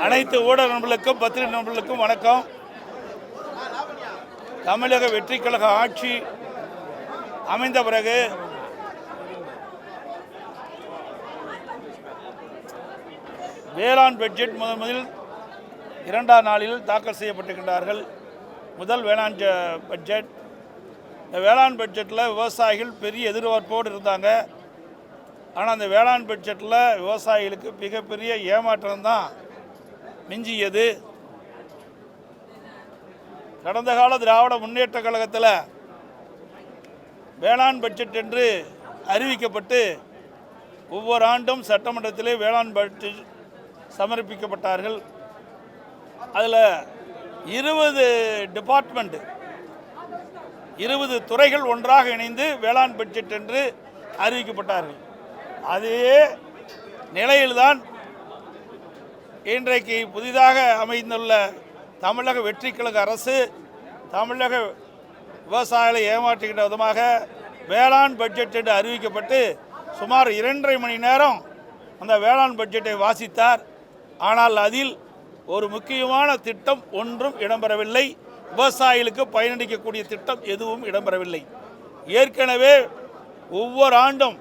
அனைத்து ஊடக நண்பர்களுக்கும் பத்திரிகை நண்பர்களுக்கும் வணக்கம். தமிழக வெற்றி கழக ஆட்சி அமைந்த பிறகு வேளாண் பட்ஜெட் முதல் இரண்டாம் நாளில் தாக்கல் செய்யப்பட்டிருக்கின்றார்கள். முதல் வேளாண் பட்ஜெட். இந்த வேளாண் பட்ஜெட்டில் விவசாயிகள் பெரிய எதிர்பார்ப்போடு இருந்தாங்க. ஆனால் அந்த வேளாண் பட்ஜெட்டில் விவசாயிகளுக்கு மிகப்பெரிய ஏமாற்றம் தான் மிஞ்சியது. கடந்த கால திராவிட முன்னேற்ற கழகத்தில் வேளாண் பட்ஜெட் என்று அறிவிக்கப்பட்டு ஒவ்வொரு ஆண்டும் சட்டமன்றத்திலே வேளாண் பட்ஜெட் சமர்ப்பிக்கப்பட்டார்கள். அதில் 20 டிபார்ட்மெண்ட் 20 துறைகள் ஒன்றாக இணைந்து வேளாண் பட்ஜெட் என்று அறிவிக்கப்பட்டார்கள். அதே நிலையில்தான் இன்றைக்கு புதிதாக அமைந்துள்ள தமிழக வெற்றி கழக அரசு தமிழக விவசாயிகளை ஏமாற்றுகின்ற விதமாக வேளாண் பட்ஜெட் என்று அறிவிக்கப்பட்டு சுமார் 2.5 மணி நேரம் அந்த வேளாண் பட்ஜெட்டை வாசித்தார். ஆனால் அதில் ஒரு முக்கியமான திட்டம் ஒன்றும் இடம்பெறவில்லை. விவசாயிகளுக்கு பயனளிக்கக்கூடிய திட்டம் எதுவும் இடம்பெறவில்லை. ஏற்கனவே ஒவ்வொரு ஆண்டும்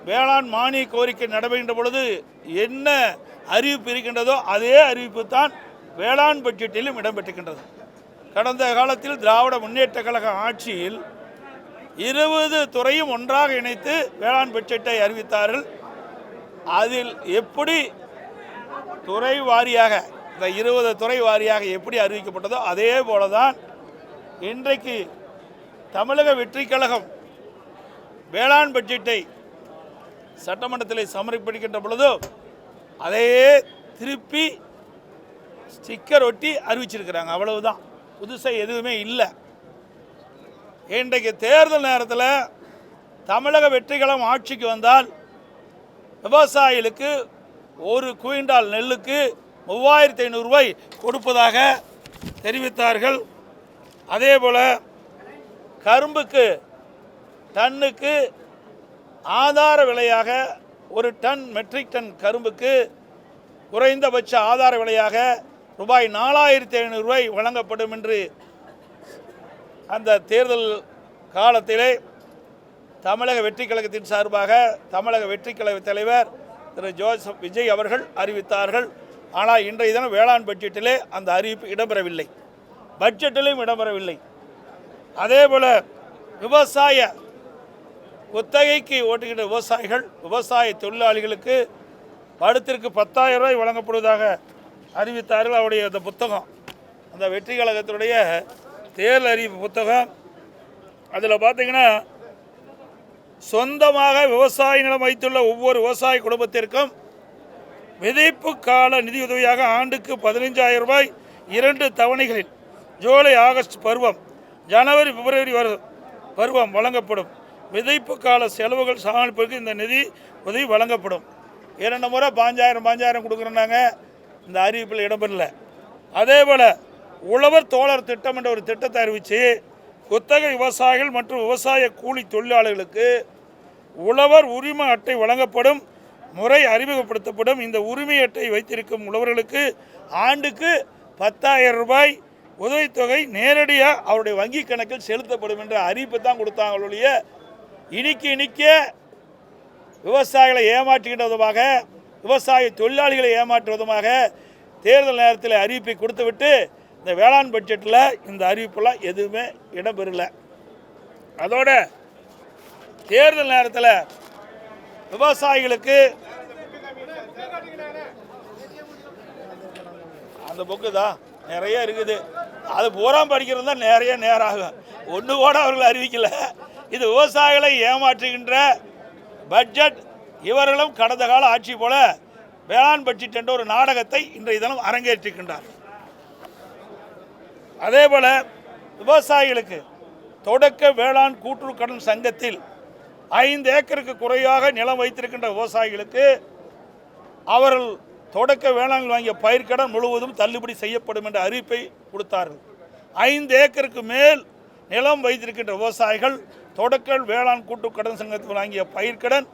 வேளாண் மானிய கோரிக்கை நடைபெறுகின்ற பொழுது என்ன அறிவிப்பு இருக்கின்றதோ அதே அறிவிப்பு தான் வேளாண் பட்ஜெட்டிலும் இடம்பெற்றிருக்கின்றது. கடந்த காலத்தில் திராவிட முன்னேற்ற கழக ஆட்சியில் 20 துறையும் ஒன்றாக இணைத்து வேளாண் பட்ஜெட்டை அறிவித்தார்கள். அதில் எப்படி துறை வாரியாக இந்த 20 துறை வாரியாக எப்படி அறிவிக்கப்பட்டதோ அதே போல தான் இன்றைக்கு தமிழக வெற்றி கழகம் வேளாண் பட்ஜெட்டை சட்டமன்றத்தில் சமர்ப்பிக்கின்ற பொழுதோ அதையே திருப்பி ஸ்டிக்கர் ஒட்டி அறிவிச்சிருக்கிறாங்க. அவ்வளவுதான், புதுசாக எதுவுமே இல்லை. இன்றைக்கு தேர்தல் நேரத்தில் தமிழக வெற்றி கழகம் ஆட்சிக்கு வந்தால் விவசாயிகளுக்கு ஒரு குவிண்டால் நெல்லுக்கு 3500 ரூபாய் கொடுப்பதாக தெரிவித்தார்கள். அதே போல் கரும்புக்கு டன்னுக்கு ஆதார விலையாக ஒரு டன் மெட்ரிக் டன் கரும்புக்கு குறைந்தபட்ச ஆதார விலையாக ரூபாய் 4500 ரூபாய் வழங்கப்படும் என்று அந்த தேர்தல் காலத்திலே தமிழக வெற்றி கழகத்தின் சார்பாக தமிழக வெற்றி கழக தலைவர் திரு ஜோசப் விஜய் அவர்கள் அறிவித்தார்கள். ஆனால் இன்றைய தினம் வேளாண் பட்ஜெட்டிலே அந்த அறிவிப்பு இடம்பெறவில்லை, பட்ஜெட்டிலும் இடம்பெறவில்லை. அதே போல் விவசாய குத்தகைக்கு ஓட்டுகின்ற விவசாயிகள் விவசாய தொழிலாளிகளுக்கு வருடத்திற்கு 10,000 ரூபாய் வழங்கப்படுவதாக அறிவித்தார்கள். அவருடைய அந்த புத்தகம், அந்த வெற்றி கழகத்தினுடைய தேர்தல் அறிவிப்பு புத்தகம். அதில் பார்த்திங்கன்னா சொந்தமாக விவசாய நிலம் வைத்துள்ள ஒவ்வொரு விவசாய குடும்பத்திற்கும் விதைப்பு கால நிதியுதவியாக ஆண்டுக்கு 15,000 ரூபாய் 2 தவணைகளில் ஜூலை ஆகஸ்ட் பருவம் ஜனவரி பிப்ரவரி பருவம் வழங்கப்படும். விதைப்பு கால செலவுகள் சமாளிப்பதற்கு இந்த நிதி உதவி வழங்கப்படும். 2 முறை 5,000 கொடுக்குறாங்க. இந்த அறிவிப்பில் இடம்பெறல. அதே போல் உழவர் தோழர் திட்டம் என்ற ஒரு திட்டத்தை அறிவித்து குத்தகை விவசாயிகள் மற்றும் விவசாய கூலி தொழிலாளர்களுக்கு உழவர் உரிமை அட்டை வழங்கப்படும் முறை அறிமுகப்படுத்தப்படும். இந்த உரிமை அட்டை வைத்திருக்கும் உழவர்களுக்கு ஆண்டுக்கு 10,000 ரூபாய் உதவித்தொகை நேரடியாக அவருடைய வங்கி கணக்கில் செலுத்தப்படும் என்ற அறிவிப்பு தான் கொடுத்தாங்களுடைய இனிக்க விவசாயிகளை ஏமாற்றுகின்ற விதமாக விவசாய தொழிலாளிகளை ஏமாற்றும் விதமாக தேர்தல் நேரத்தில் அறிவிப்பை கொடுத்துவிட்டு இந்த வேளாண் பட்ஜெட்டில் இந்த அறிவிப்பெல்லாம் எதுவுமே இடம்பெறல. அதோட தேர்தல் நேரத்தில் விவசாயிகளுக்கு அந்த புக்கு தான் நிறைய இருக்குது, அது பூரா படிக்கிறது தான் நிறைய நேரம் ஆகும். ஒன்று கூட அவர்கள் அறிவிக்கல. இது விவசாயிகளை ஏமாற்றுகின்ற பட்ஜெட். இவர்களும் கடந்த கால ஆட்சி போல வேளாண் பட்ஜெட் என்ற ஒரு நாடகத்தை இன்றைய தினம் அரங்கேற்றிருக்கின்றார். அதே போல விவசாயிகளுக்கு தொடக்க வேளாண் கூட்டுறவு கடன் சங்கத்தில் 5 ஏக்கருக்கு குறையாக நிலம் வைத்திருக்கின்ற விவசாயிகளுக்கு அவர்கள் தொடக்க வேளாண் வாங்கிய பயிர்க்கடன் முழுவதும் தள்ளுபடி செய்யப்படும் என்ற அறிவிப்பை கொடுத்தார்கள். 5 ஏக்கருக்கு மேல் நிலம் வைத்திருக்கின்ற விவசாயிகள் தொடக்க வேளாண் கூட்டுறவு கடன் சங்கத்தில் வாங்கிய பயிர்க்கடன்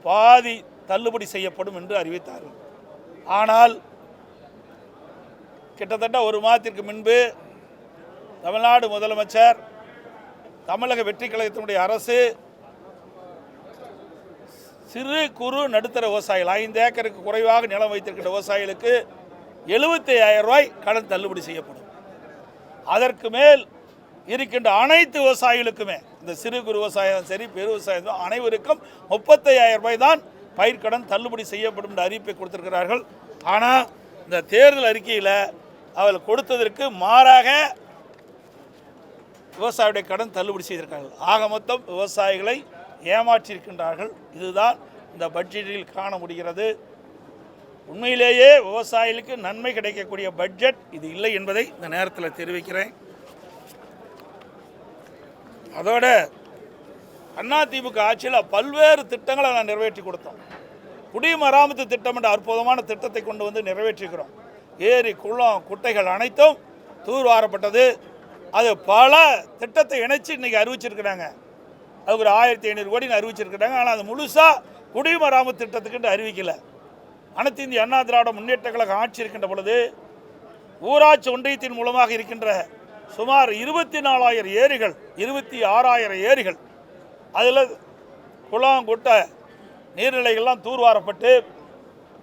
பாதி தள்ளுபடி செய்யப்படும் என்று அறிவித்தார்கள். ஆனால் கிட்டத்தட்ட ஒரு மாதத்திற்கு முன்பு தமிழ்நாடு முதலமைச்சர், தமிழக வெற்றி கழகத்தினுடைய அரசு சிறு குறு நடுத்தர விவசாயிகள் 5 ஏக்கருக்கு குறைவாக நிலம் வைத்திருக்கின்ற விவசாயிகளுக்கு 75,000 ரூபாய் கடன் தள்ளுபடி செய்யப்படும். அதற்கு மேல் இருக்கின்ற அனைத்து விவசாயிகளுக்குமே, இந்த சிறு குறு விவசாயம் சரி பெரு விவசாயம் அனைவருக்கும் 35,000 ரூபாய் தான் பயிர்க்கடன் தள்ளுபடி செய்யப்படும் என்ற அறிவிப்பை கொடுத்திருக்கிறார்கள். ஆனால் இந்த தேர்தல் அறிக்கையில் அவர்கள் கொடுத்ததற்கு மாறாக விவசாயியுடைய கடன் தள்ளுபடி செய்திருக்கிறார்கள். ஆக மொத்தம் விவசாயிகளை ஏமாற்றியிருக்கின்றார்கள். இதுதான் இந்த பட்ஜெட்டில் காண முடிகிறது. உண்மையிலேயே விவசாயிகளுக்கு நன்மை கிடைக்கக்கூடிய பட்ஜெட் இது இல்லை என்பதை இந்த நேரத்தில் தெரிவிக்கிறேன். அதோட அதிமுக ஆட்சியில் பல்வேறு திட்டங்களை நான் நிறைவேற்றி கொடுத்தோம். குடிமராமத்து திட்டம் என்ற அற்புதமான திட்டத்தை கொண்டு வந்து நிறைவேற்றிக்கிறோம். ஏரி குளம் குட்டைகள் அனைத்தும் தூர்வாரப்பட்டது. அது பல திட்டத்தை இணைச்சு இன்றைக்கி அறிவிச்சிருக்கிறாங்க. அதுக்கு ஒரு 1,500 கோடின்னு அறிவிச்சிருக்கிறாங்க. ஆனால் அது முழுசாக குடிமராமத்து திட்டத்துக்கு அறிவிக்கலை. அனைத்து இந்திய அண்ணா திராவிட முன்னேற்ற கழகம் ஆட்சி இருக்கின்ற பொழுது ஊராட்சி ஒன்றியத்தின் மூலமாக இருக்கின்ற சுமார் 24,000 ஏரிகள், 26,000 ஏரிகள், அதில் குளம் குட்டை நீர்நிலைகள்லாம் தூர்வாரப்பட்டு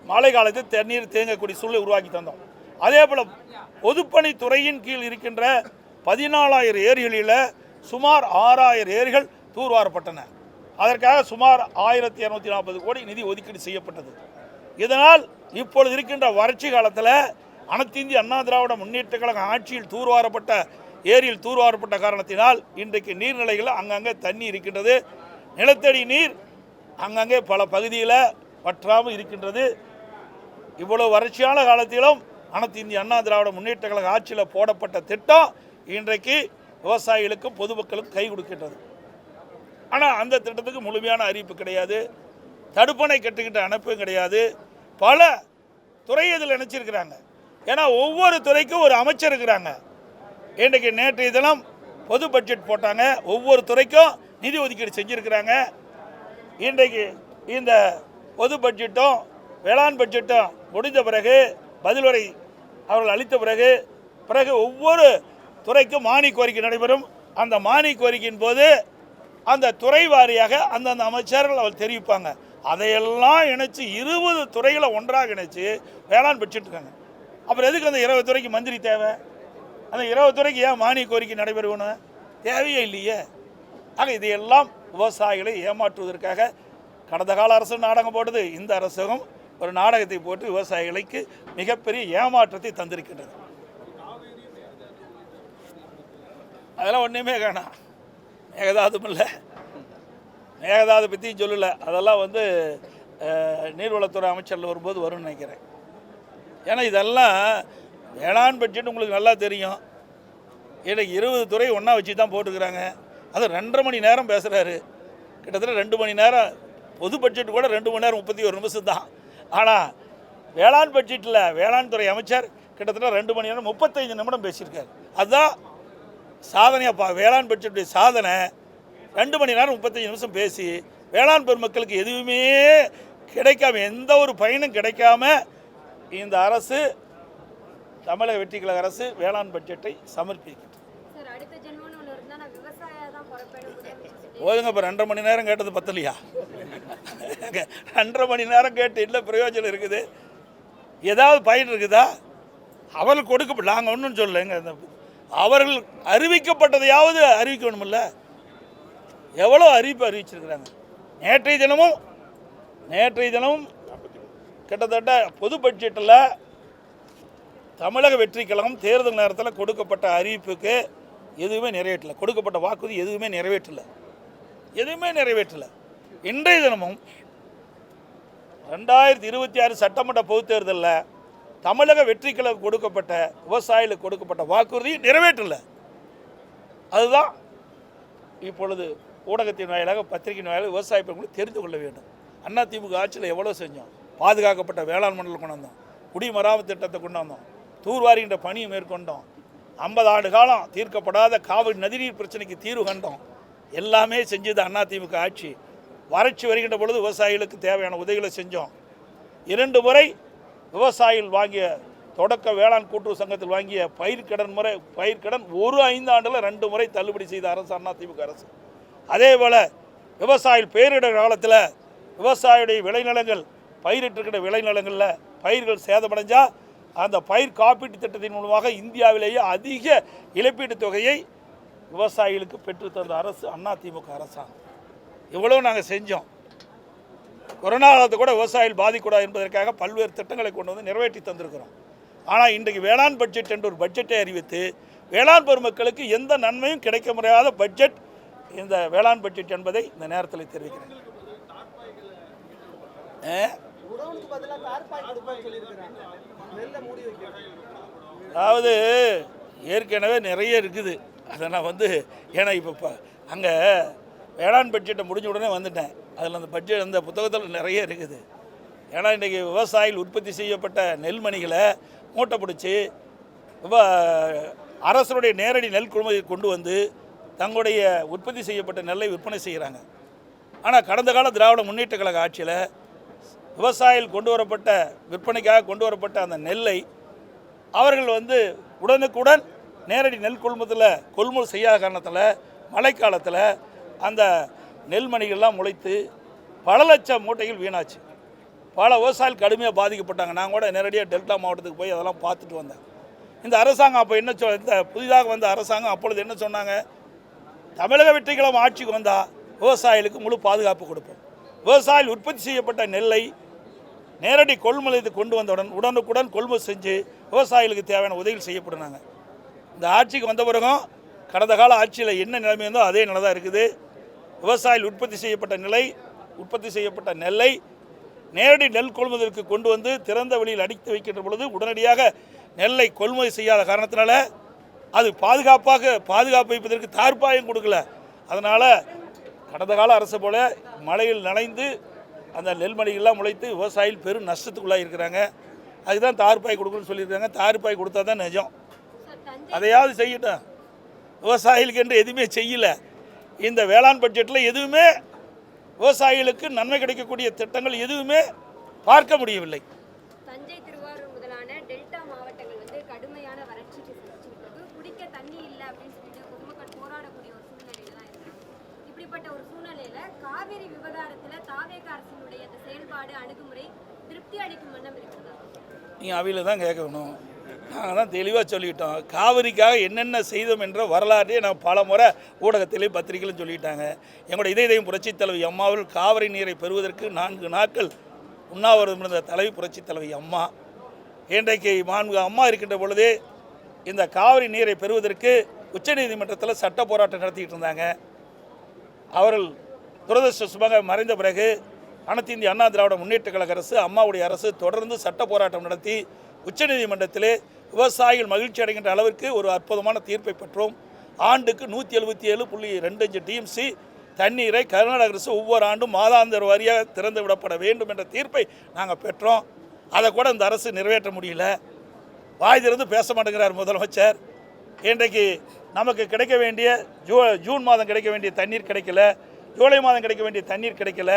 மழை காலத்தில் தண்ணீர் தேங்கக்கூடிய சூழலை உருவாக்கி தந்தோம். அதே போல் பொதுப்பணித்துறையின் கீழ் இருக்கின்ற 14,000 ஏரிகளில் சுமார் 6,000 ஏரிகள் தூர்வாரப்பட்டன. அதற்காக சுமார் 1,240 கோடி நிதி ஒதுக்கீடு செய்யப்பட்டது. இதனால் இப்பொழுது இருக்கின்ற வறட்சி காலத்தில் அனைத்து இந்திய அண்ணா திராவிட முன்னேற்ற கழக ஆட்சியில் தூர்வாரப்பட்ட ஏரியில் தூர்வாரப்பட்ட காரணத்தினால் இன்றைக்கு நீர்நிலைகளில் அங்கங்கே தண்ணி இருக்கின்றது. நிலத்தடி நீர் அங்கங்கே பல பகுதியில் வற்றாமல் இருக்கின்றது. இவ்வளவு வறட்சியான காலத்திலும் அனைத்து இந்திய அண்ணா திராவிட முன்னேற்ற கழக ஆட்சியில் போடப்பட்ட திட்டம் இன்றைக்கு விவசாயிகளுக்கும் பொதுமக்களுக்கும் கை கொடுக்கின்றது. ஆனால் அந்த திட்டத்துக்கு முழுமையான அறிவிப்பு கிடையாது. தடுப்பணை கட்டுக்கிட்ட அனுப்பும் கிடையாது. பல துறை இதில் நினைச்சிருக்கிறாங்க. ஏன்னா ஒவ்வொரு துறைக்கும் ஒரு அமைச்சர் இருக்கிறாங்க. இன்றைக்கு நேற்றைய தினம் பொது பட்ஜெட் போட்டாங்க. ஒவ்வொரு துறைக்கும் நிதி ஒதுக்கீடு செஞ்சுருக்கிறாங்க. இன்றைக்கு இந்த பொது பட்ஜெட்டும் வேளாண் பட்ஜெட்டும் முடிந்த பிறகு பதிலுரை அவர்கள் அளித்த பிறகு ஒவ்வொரு துறைக்கும் மானிய கோரிக்கை நடைபெறும். அந்த மானிய கோரிக்கையின் போது அந்த துறை வாரியாக அந்தந்த அமைச்சர்கள் அவர் தெரிவிப்பாங்க. அதையெல்லாம் இணைச்சி 20 துறைகளை ஒன்றாக இணைச்சி வேளாண் பட்ஜெட் இருக்காங்க. அப்புறம் எதுக்கு அந்த 20 துறைக்கு மந்திரி தேவை? அந்த 20 துறைக்கு ஏன் மானிய கோரிக்கை நடைபெறணும்? தேவையே இல்லையே. ஆக இதையெல்லாம் விவசாயிகளை ஏமாற்றுவதற்காக கடந்த கால அரசு நாடகம் போட்டது. இந்த அரசும் ஒரு நாடகத்தை போட்டு விவசாயிகளுக்கு மிகப்பெரிய ஏமாற்றத்தை தந்திருக்கின்றது. அதெல்லாம் ஒன்றுமே காணாம். மேகதாதும் இல்லை, மேகதாது பற்றியும் சொல்லலை. அதெல்லாம் நீர்வளத்துறை அமைச்சரில் வரும்போது வரும்னு நினைக்கிறேன். ஏன்னா இதெல்லாம் வேளாண் பட்ஜெட் உங்களுக்கு நல்லா தெரியும். எனக்கு 20 துறை ஒன்றா வச்சு தான் போட்டுக்கிறாங்க. அது 2.5 மணி நேரம் பேசுகிறாரு. கிட்டத்தட்ட 2 மணி நேரம். பொது பட்ஜெட் கூட 2 மணி நேரம் 31 நிமிஷம் தான். ஆனால் வேளாண் பட்ஜெட்டில் வேளாண் துறை அமைச்சர் கிட்டத்தட்ட 2 மணி நேரம் 35 நிமிடம் பேசியிருக்காரு. அதுதான் சாதனையாக வேளாண் பட்ஜெட்டுடைய சாதனை. 2 மணி நேரம் 35 நிமிஷம் பேசி வேளாண் பெருமக்களுக்கு எதுவுமே கிடைக்காம, எந்த ஒரு பயனும் கிடைக்காம இந்த அரசு, தமிழக வெற்றி கழக அரசு வேளாண் பட்ஜெட்டை சமர்ப்பிக்கிறது. போதுங்க. இப்போ 2.5 மணி நேரம் கேட்டது பத்தலையா? 2.5 மணி நேரம் கேட்டு இல்லை பிரயோஜனம் இருக்குது? ஏதாவது பயன் இருக்குதா? அவர்கள் கொடுக்க, நாங்கள் ஒன்றும் சொல்லலைங்க. அவர்கள் அறிவிக்கப்பட்டதையாவது அறிவிக்கணுமில்ல. எவ்வளோ அறிவிப்பு அறிவிச்சிருக்கிறாங்க. நேற்றைய தினமும் கிட்டத்தட்ட பொது பட்ஜெட்டில் தமிழக வெற்றி கழகம் தேர்தல் நேரத்தில் கொடுக்கப்பட்ட அறிவிப்புக்கு எதுவுமே நிறைவேற்றலை. கொடுக்கப்பட்ட வாக்குறுதி எதுவுமே நிறைவேற்றலை. இன்றைய தினமும் 2026 சட்டமன்ற பொதுத் தேர்தலில் தமிழக வெற்றி கழகம் கொடுக்கப்பட்ட விவசாயிகளுக்கு கொடுக்கப்பட்ட வாக்குறுதி நிறைவேற்றலை. அதுதான் இப்பொழுது ஊடகத்தின் வாயிலாக, பத்திரிகையின் வாயிலாக விவசாய பெண்களுக்கு தெரிந்து கொள்ள வேண்டும். அதிமுக ஆட்சியில் எவ்வளோ செஞ்சோம். பாதுகாக்கப்பட்ட வேளாண் மண்டலம் கொண்டு வந்தோம். குடிமராமத்து திட்டத்தை கொண்டு வந்தோம். தூர்வாரின்ற பணியை மேற்கொண்டோம். 50 ஆண்டு காலம் தீர்க்கப்படாத காவிரி நதிநீர் பிரச்சனைக்கு தீர்வு கண்டோம். எல்லாமே செஞ்சது அதிமுக ஆட்சி. வறட்சி வருகின்ற பொழுது விவசாயிகளுக்கு தேவையான உதவிகளை செஞ்சோம். 2 முறை விவசாயிகள் வாங்கிய தொடக்க வேளாண் கூட்டுறவு சங்கத்தில் வாங்கிய பயிர்க்கடன் ஒரு 5 ஆண்டில் 2 முறை தள்ளுபடி செய்த அரசு அதிமுக அரசு. அதே போல் விவசாயிகள் பேரிடர் காலத்தில் விவசாயியுடைய விளைநிலங்கள் பயிரிட்டிருக்கிற விளைநிலங்களில் பயிர்கள் சேதமடைஞ்சால் அந்த பயிர் காப்பீட்டு திட்டத்தின் மூலமாக இந்தியாவிலேயே அதிக இழப்பீட்டுத் தொகையை விவசாயிகளுக்கு பெற்றுத்தந்த அரசு அதிமுக அரசாங்கம். இவ்வளோ நாங்கள் செஞ்சோம். கொரோனா காலத்தை கூட விவசாயிகள் பாதிக்கூடாது என்பதற்காக பல்வேறு திட்டங்களை கொண்டு வந்து நிறைவேற்றி தந்திருக்கிறோம். ஆனால் இன்றைக்கு வேளாண் பட்ஜெட் என்ற ஒரு பட்ஜெட்டை அறிவித்து வேளாண் பெருமக்களுக்கு எந்த நன்மையும் கிடைக்க முடியாத பட்ஜெட் இந்த வேளாண் பட்ஜெட் என்பதை இந்த நேரத்தில் தெரிவிக்கிறேன். அதாவது ஏற்கனவே நிறைய இருக்குது. அதை நான் ஏன்னா இப்போ அங்கே வேளாண் பட்ஜெட்டை முடிஞ்ச உடனே வந்துட்டேன். அதில் அந்த பட்ஜெட் அந்த புத்தகத்தில் நிறைய இருக்குது. ஏன்னா இன்றைக்கி விவசாயிகள் உற்பத்தி செய்யப்பட்ட நெல்மணிகளை மூட்டை பிடிச்சி அரசனுடைய நேரடி நெல் கொள்முதலை கொண்டு வந்து தங்களுடைய உற்பத்தி செய்யப்பட்ட நெல்லை விற்பனை செய்கிறாங்க. ஆனால் கடந்த கால திராவிட முன்னேற்ற கழக ஆட்சியில் விவசாயிகள் விற்பனைக்காக கொண்டு வரப்பட்ட அந்த நெல்லை அவர்கள் உடனுக்குடன் நேரடி நெல் கொள்முதல் செய்யாத காரணத்தில் மழைக்காலத்தில் அந்த நெல்மணிகள்லாம் முளைத்து பல லட்சம் மூட்டைகள் வீணாச்சு. பல விவசாயிகள் கடுமையாக பாதிக்கப்பட்டாங்க. நான் கூட நேரடியாக டெல்டா மாவட்டத்துக்கு போய் அதெல்லாம் பார்த்துட்டு வந்தேன். இந்த அரசாங்கம் அப்போ இந்த புதிதாக வந்த அரசாங்கம் அப்பொழுது என்ன சொன்னாங்க? தமிழக வெற்றிக்கழகம் ஆட்சிக்கு வந்தால் விவசாயிகளுக்கு முழு பாதுகாப்பு கொடுப்போம். விவசாயிகள் உற்பத்தி செய்யப்பட்ட நெல்லை நேரடி கொள்முதலுக்கு கொண்டு வந்தவுடன் உடனுக்குடன் கொள்முதல் செஞ்சு விவசாயிகளுக்கு தேவையான உதவிகள் செய்யப்படுனாங்க. இந்த ஆட்சிக்கு வந்த பிறகும் கடந்த கால ஆட்சியில் என்ன நிலைமை இருந்தோ அதே நிலை தான் இருக்குது. விவசாயிகள் உற்பத்தி செய்யப்பட்ட நெல்லை நேரடி நெல் கொள்முதலுக்கு கொண்டு வந்து திறந்த வெளியில் அடித்து வைக்கின்ற பொழுது உடனடியாக நெல்லை கொள்முதல் செய்யாத காரணத்தினால அது பாதுகாப்பு வைப்பதற்கு தார்ப்பாயம் கொடுக்கல. அதனால் கடந்த கால அரசு போல மழையில் நனைந்து அந்த நெல்மணிகள்லாம் முளைத்து விவசாயிகள் பெரும் நஷ்டத்துக்குள்ளாக இருக்கிறாங்க. அதுதான் தார்ப்பாய் கொடுக்கணும்னு சொல்லியிருக்காங்க. தார்ப்பாய் கொடுத்தா தான் நிஜம். அதையாவது செய்யட்டும். விவசாயிகளுக்கு என்று எதுவுமே செய்யலை. இந்த வேளாண் பட்ஜெட்டில் எதுவுமே விவசாயிகளுக்கு நன்மை கிடைக்கக்கூடிய திட்டங்கள் எதுவுமே பார்க்க முடியவில்லை. தஞ்சை, திருவாரூர் முதலான டெல்டா மாவட்டங்கள் கடுமையான வறட்சிக்கு சந்திச்சுவிட்டது. குடிக்க தண்ணி இல்லை அப்படின்னு சொல்லிட்டு பொதுமக்கள் போராடக்கூடிய ஒரு சூழ்நிலையில தான் இருக்காங்க. இப்படிப்பட்ட ஒரு சூழ்நிலையில காவிரி விவகாரத்தில் தாவேக அரசினுடைய அந்த செயல்பாடு அணுகுமுறை திருப்தி அளிக்கும் வண்ணம் இருக்கிறதா? நீங்கள் அவையில் தான் கேட்கணும். நாங்கள் தான் தெளிவாக சொல்லிட்டோம். காவிரிக்காக என்னென்ன செய்தோம் என்ற வரலாற்றையே நான் பல முறை ஊடகத்திலையும் பத்திரிகையிலும் சொல்லிட்டாங்க. எங்களுடைய இதயம் புரட்சித் தலைவி அம்மாவில் காவிரி நீரை பெறுவதற்கு 4 நாட்கள் உண்ணாவிரதம் இருந்த தலைவி புரட்சித் தலைவி அம்மா. இன்றைக்கு அம்மா இருக்கின்ற பொழுதே இந்த காவிரி நீரை பெறுவதற்கு உச்சநீதிமன்றத்தில் சட்ட போராட்டம் நடத்திக்கிட்டு இருந்தாங்க. அவர்கள் துரதிர்ஷ்டவசமாக மறைந்த பிறகு அனைத்து இந்திய அண்ணா திராவிட முன்னேற்ற கழக அரசு, அம்மாவுடைய அரசு தொடர்ந்து சட்ட போராட்டம் நடத்தி உச்சநீதிமன்றத்திலே விவசாயிகள் மகிழ்ச்சி அடைகின்ற அளவிற்கு ஒரு அற்புதமான தீர்ப்பை பெற்றோம். ஆண்டுக்கு 177.25 டிஎம்சி தண்ணீரை கர்நாடக அரசு ஒவ்வொரு ஆண்டும் மாதாந்திர வாரியாக திறந்து விடப்பட வேண்டும் என்ற தீர்ப்பை நாங்கள் பெற்றோம். அதை கூட இந்த அரசு நிறைவேற்ற முடியல. வாய் திறந்து பேச மாட்டேங்கிறார் முதலமைச்சர். இன்றைக்கு நமக்கு கிடைக்க வேண்டிய ஜூன் மாதம் கிடைக்க வேண்டிய தண்ணீர் கிடைக்கல, ஜூலை மாதம் கிடைக்க வேண்டிய தண்ணீர் கிடைக்கல.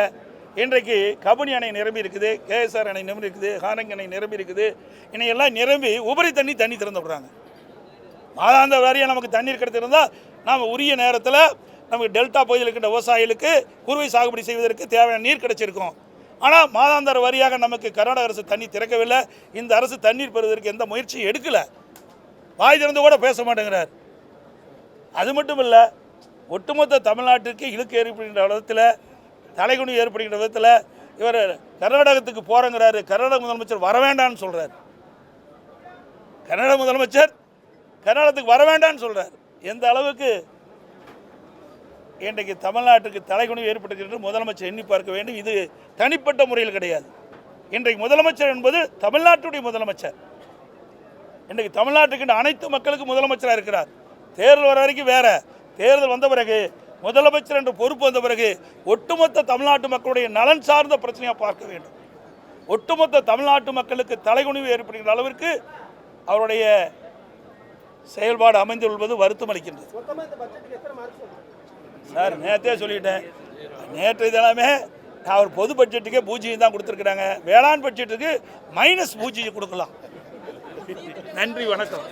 இன்றைக்கு கபினி அணை நிரம்பி இருக்குது, கேஎஸ்ஆர் அணை நிரம்பி இருக்குது, ஹானங் அணை நிரம்பி இருக்குது. இன்னையெல்லாம் நிரம்பி உபரி தண்ணி திறந்து விடுறாங்க. மாதாந்த வாரியாக நமக்கு தண்ணீர் கிடைத்திருந்தால் நாம் உரிய நேரத்தில் நமக்கு டெல்டா பகுதியில் இருக்கின்ற விவசாயிகளுக்கு குறுவை சாகுபடி செய்வதற்கு தேவையான நீர் கிடைச்சிருக்கும். ஆனால் மாதாந்திர வாரியாக நமக்கு கர்நாடக அரசு தண்ணீர் திறக்கவில்லை. இந்த அரசு தண்ணீர் பெறுவதற்கு எந்த முயற்சியும் எடுக்கலை. வாய் திறந்து கூட பேச மாட்டேங்கிறார். அது மட்டும் இல்லை, ஒட்டுமொத்த தமிழ்நாட்டிற்கு இழுக்கு ஏற்படுகின்ற விதத்தில், தலைகுனி ஏற்படுகின்ற விதத்தில் இவர் கர்நாடகத்துக்கு போகிறங்கிறாரு. கர்நாடக முதலமைச்சர் வர வேண்டான்னு சொல்கிறார். கர்நாடக முதலமைச்சர் கர்நாடகத்துக்கு வர வேண்டான்னு சொல்கிறார். எந்த அளவுக்கு இன்றைக்கு தமிழ்நாட்டுக்கு தலைகுனிவு ஏற்படுகின்ற முதலமைச்சர் எண்ணி பார்க்க வேண்டும். இது தனிப்பட்ட முறையில் கிடையாது. இன்றைக்கு முதலமைச்சர் என்பது தமிழ்நாட்டுடைய முதலமைச்சர். இன்றைக்கு தமிழ்நாட்டுக்கு அனைத்து மக்களுக்கும் முதலமைச்சராக இருக்கிறார். தேர்தல் வர வரைக்கும் வேற, தேர்தல் வந்த பிறகு முதலமைச்சர் என்ற பொறுப்பு வந்த பிறகு ஒட்டுமொத்த தமிழ்நாட்டு மக்களுடைய நலன் சார்ந்த பிரச்சனையாக பார்க்க வேண்டும். ஒட்டுமொத்த தமிழ்நாட்டு மக்களுக்கு தலைகுனிவு ஏற்படுகின்ற அளவிற்கு அவருடைய செயல்பாடு அமைந்துள்ளது வருத்தம் அளிக்கின்றது. சார் நேற்றே சொல்லிட்டேன். நேற்று தினமே அவர் பொது பட்ஜெட்டுக்கே பூஜ்ஜியம் தான் கொடுத்துருக்குறாங்க. வேளாண் பட்ஜெட்டுக்கு -0 கொடுக்கலாம். நன்றி, வணக்கம்.